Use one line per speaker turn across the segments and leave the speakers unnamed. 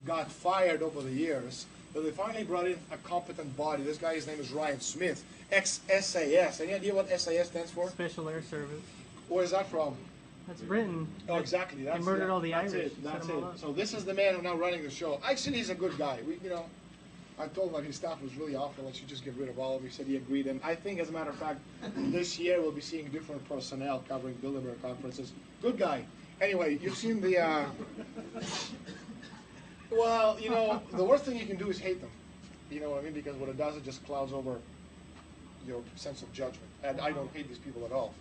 got fired over the years, but they finally brought in a competent body. This guy's name is Ryan Smith, ex-SAS. Any idea what SAS stands for?
Special Air Service.
Where is that from?
That's Britain.
Oh, exactly.
They murdered all the
Irish.
Irish.
That's it. So this is the man who's now running the show. Actually, he's a good guy. I told him that his staff was really awful. I should just get rid of all of them. He said he agreed. And I think, as a matter of fact, this year we'll be seeing different personnel covering Bilderberg conferences. Good guy. Anyway, you've seen the. Well, the worst thing you can do is hate them. You know what I mean? Because what it does, it just clouds over your sense of judgment. And I don't hate these people at all.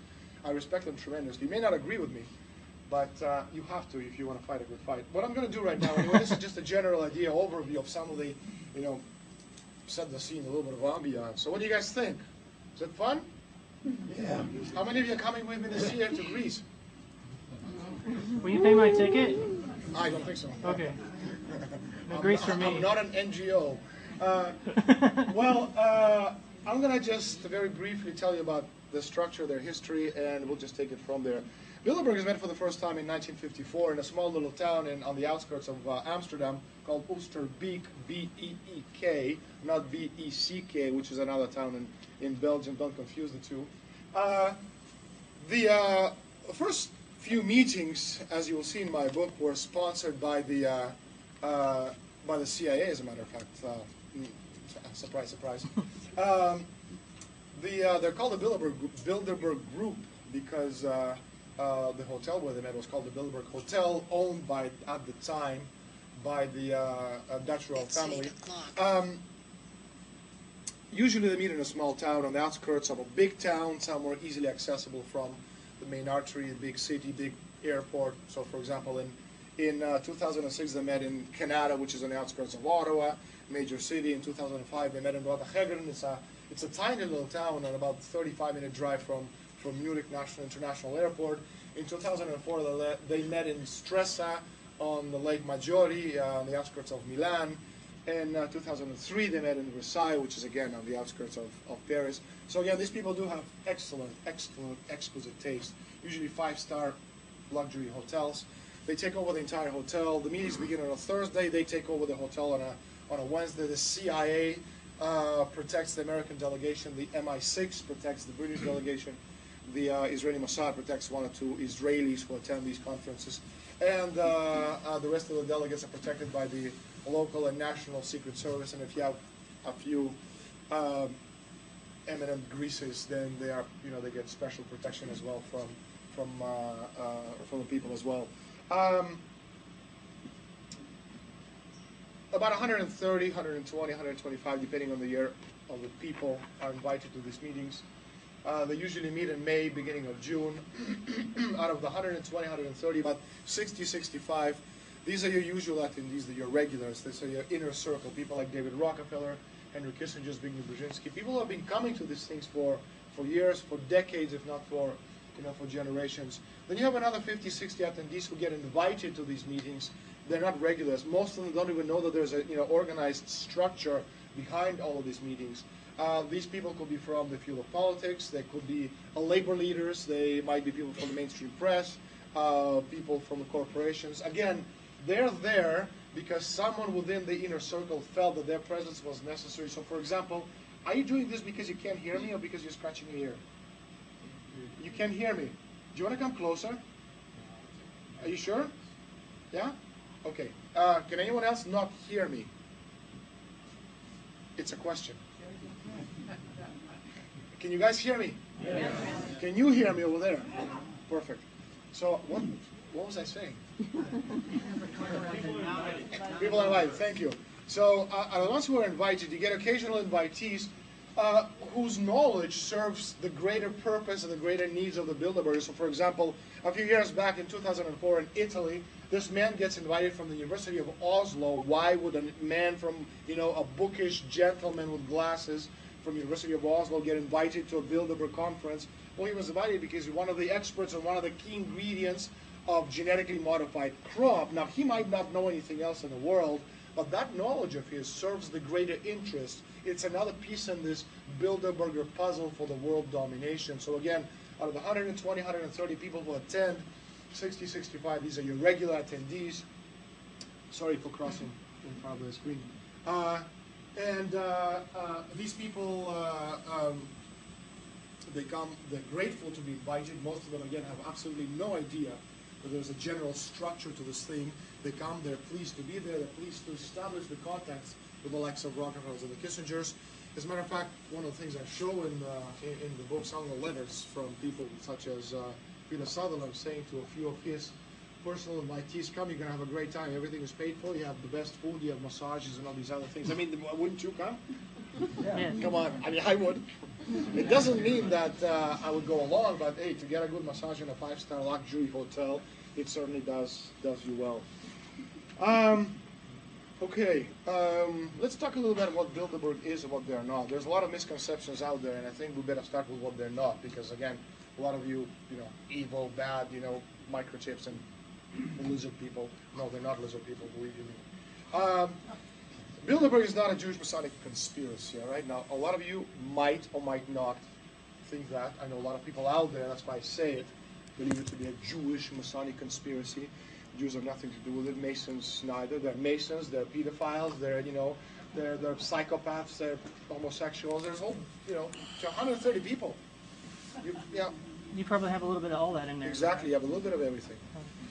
I respect them tremendously. You may not agree with me, but you have to if you want to fight a good fight. What I'm going to do right now, anyway, this is just a general idea, overview of some of the, set the scene, a little bit of ambiance. So what do you guys think? Is it fun? Yeah. How many of you are coming with me this year to Greece?
Will you pay my ticket?
I don't think so.
Okay. No Greece for me.
I'm not an NGO. I'm going to just very briefly tell you about the structure, their history, and we'll just take it from there. Bilderberg was met for the first time in 1954 in a small little town on the outskirts of Amsterdam called Oosterbeek, B-E-E-K, not B-E-C-K, which is another town in Belgium. Don't confuse the two. The first few meetings, as you will see in my book, were sponsored by the CIA, as a matter of fact. Surprise, surprise. They're called the Bilderberg Group because the hotel where they met was called the Bilderberg Hotel, owned at the time by the Dutch royal family. Usually they meet in a small town on the outskirts of a big town, somewhere easily accessible from the main artery, a big city, big airport. So, for example, in 2006 they met in Canada, which is on the outskirts of Ottawa, major city. In 2005 they met in Rotterdam. It's a tiny little town on about 35-minute drive from Munich International Airport. In 2004 they met in Stresa on the Lake Maggiore, on the outskirts of Milan. In 2003 they met in Versailles, which is again on the outskirts of Paris. So again, these people do have excellent, exquisite taste, usually 5-star luxury hotels. They take over the entire hotel. The meetings begin on a Thursday. They take over the hotel on a Wednesday. The CIA protects the American delegation. The MI6 protects the British delegation. The Israeli Mossad protects 1 or 2 Israelis who attend these conferences. And the rest of the delegates are protected by the local and national Secret Service. And if you have a few eminent Greases, then they get special protection as well from the people as well. About 130, 120, 125, depending on the year, of the people are invited to these meetings. They usually meet in May, beginning of June. Out of the 120, 130, about 60, 65, these are your usual attendees, your regulars. These are your inner circle, people like David Rockefeller, Henry Kissinger, Zbigniew Brzezinski. People who have been coming to these things for years, for decades, if not for generations. Then you have another 50, 60 attendees who get invited to these meetings. They're not regulars. Most of them don't even know that there's a organized structure behind all of these meetings. These people could be from the field of politics. They could be labor leaders. They might be people from the mainstream press, people from the corporations. Again, they're there because someone within the inner circle felt that their presence was necessary. So, for example, are you doing this because you can't hear me or because you're scratching your ear? You can't hear me. Do you want to come closer? Are you sure? Yeah? Okay. Can anyone else not hear me? It's a question. Can you guys hear me? Yes. Can you hear me over there? Perfect. So what was I saying? People are invited. Thank you. So the ones who are invited, you get occasional invitees whose knowledge serves the greater purpose and the greater needs of the Bilderbergers. So, for example, a few years back in 2004 in Italy, this man gets invited from the University of Oslo. Why would a man from, a bookish gentleman with glasses from the University of Oslo get invited to a Bilderberg conference? Well, he was invited because he's one of the experts on one of the key ingredients of genetically modified crop. Now, he might not know anything else in the world, but that knowledge of his serves the greater interest. It's another piece in this Bilderberger puzzle for the world domination. So again, out of the 120, 130 people who attend, 60, 65, these are your regular attendees. Sorry for crossing in front of the screen. These people, they're grateful to be invited. Most of them, again, have absolutely no idea that there's a general structure to this thing. They come, they're pleased to be there, they're pleased to establish the contacts with the likes of Rockefellers and the Kissingers. As a matter of fact, one of the things I show in the book, some of the letters from people such as Peter Sutherland saying to a few of his personal invitees, come, you're going to have a great time, everything is paid for, you have the best food, you have massages and all these other things. I mean, wouldn't you come?
Yeah.
Come on, I mean, I would. It doesn't mean that I would go along, but hey, to get a good massage in a 5-star luxury hotel, it certainly does you well. Okay, let's talk a little bit about what Bilderberg is and what they're not. There's a lot of misconceptions out there, and I think we better start with what they're not, because again, a lot of you know, evil, bad, you know, microchips and lizard people. No, they're not lizard people, believe you me. Bilderberg is not a Jewish Masonic conspiracy, all right? Now, a lot of you might or might not think that. I know a lot of people out there, that's why I say it, believe it to be a Jewish Masonic conspiracy. Jews have nothing to do with it. Masons neither. They're Masons. They're pedophiles. They're, you know, they're psychopaths. They're homosexuals. There's whole, you know, 130 people.
You probably have a little bit of all that in there.
Exactly. You have a little bit of everything.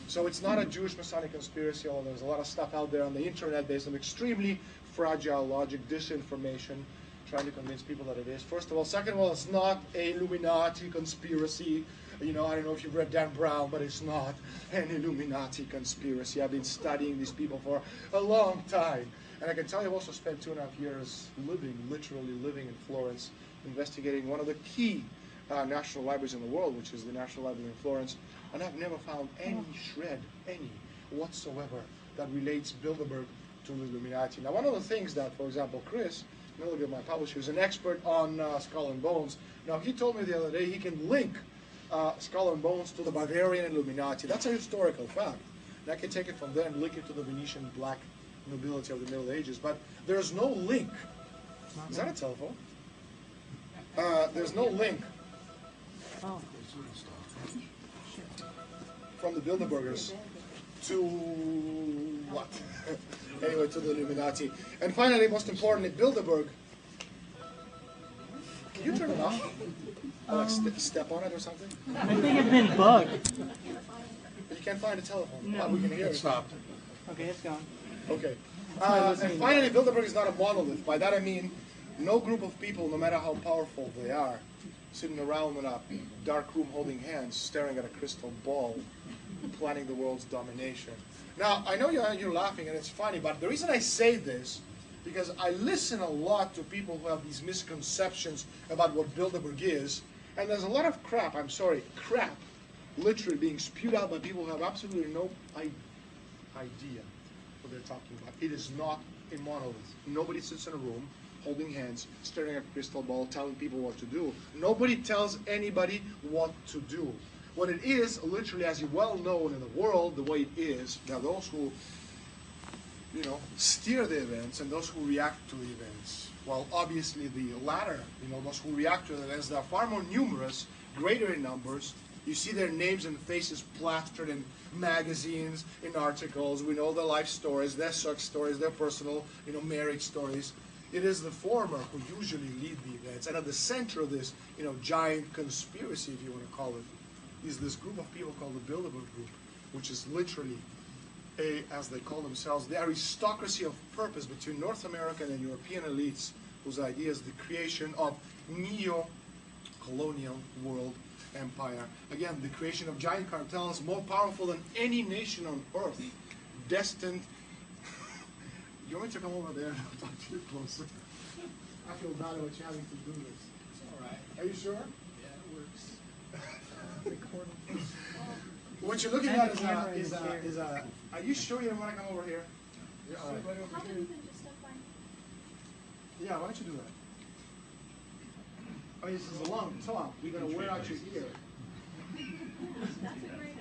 So it's not a Jewish Masonic conspiracy, although there's a lot of stuff out there on the internet based on extremely fragile logic, disinformation, trying to convince people that it is. First of all. Second of all, it's not a Illuminati conspiracy. You know, I don't know if you've read Dan Brown, but it's not an Illuminati conspiracy. I've been studying these people for a long time. And I can tell you, I've also spent 2.5 years literally living in Florence, investigating one of the key national libraries in the world, which is the National Library in Florence. And I've never found any shred, any whatsoever, that relates Bilderberg to the Illuminati. Now, one of the things that, for example, Chris Milligan, my publisher, is an expert on Skull and Bones. Now, he told me the other day he can link Skull and Bones to the Bavarian Illuminati. That's a historical fact. And I can take it from there and link it to the Venetian black nobility of the Middle Ages. But there's no link. Is that a telephone? There's no link from the Bilderbergers to what? Anyway, to the Illuminati. And finally, most importantly, Bilderberg. Can you turn it off? Like step on it or something?
I think it's been bugged.
You can't find a telephone.
No.
We can hear it.
Stopped.
Okay, it's gone.
Okay. And finally, Bilderberg is not a monolith. By that I mean, no group of people, no matter how powerful they are, sitting around in a dark room holding hands, staring at a crystal ball, planning the world's domination. Now, I know you're laughing and it's funny, but the reason I say this, because I listen a lot to people who have these misconceptions about what Bilderberg is, and there's a lot of crap, I'm sorry, crap, literally being spewed out by people who have absolutely no idea what they're talking about. It is not a monolith. Nobody sits in a room holding hands, staring at a crystal ball, telling people what to do. Nobody tells anybody what to do. What it is, literally, as you well know in the world, the way it is, there are those who, you know, steer the events and those who react to the events. Well, obviously the latter, you know, those who react to the events, they are far more numerous, greater in numbers. You see their names and faces plastered in magazines, in articles. We know their life stories, their sex stories, their personal, you know, marriage stories. It is the former who usually lead the events. And at the center of this, you know, giant conspiracy, if you want to call it, is this group of people called the Bilderberg Group, which is literally as they call themselves, the aristocracy of purpose between North American and European elites, whose idea is the creation of neo-colonial world empire. Again, the creation of giant cartels more powerful than any nation on earth, destined. You want me to come over there and I'll talk to you closer? I feel bad about you having to do this.
It's all right.
Are you sure?
Yeah, it works.
What you're looking at is a. Are you sure you don't want to come over here? Yeah, all right.
How about you can just step by?
Yeah, why don't you do that? Oh, this is a long talk. You're going to wear out your ear.
That's a great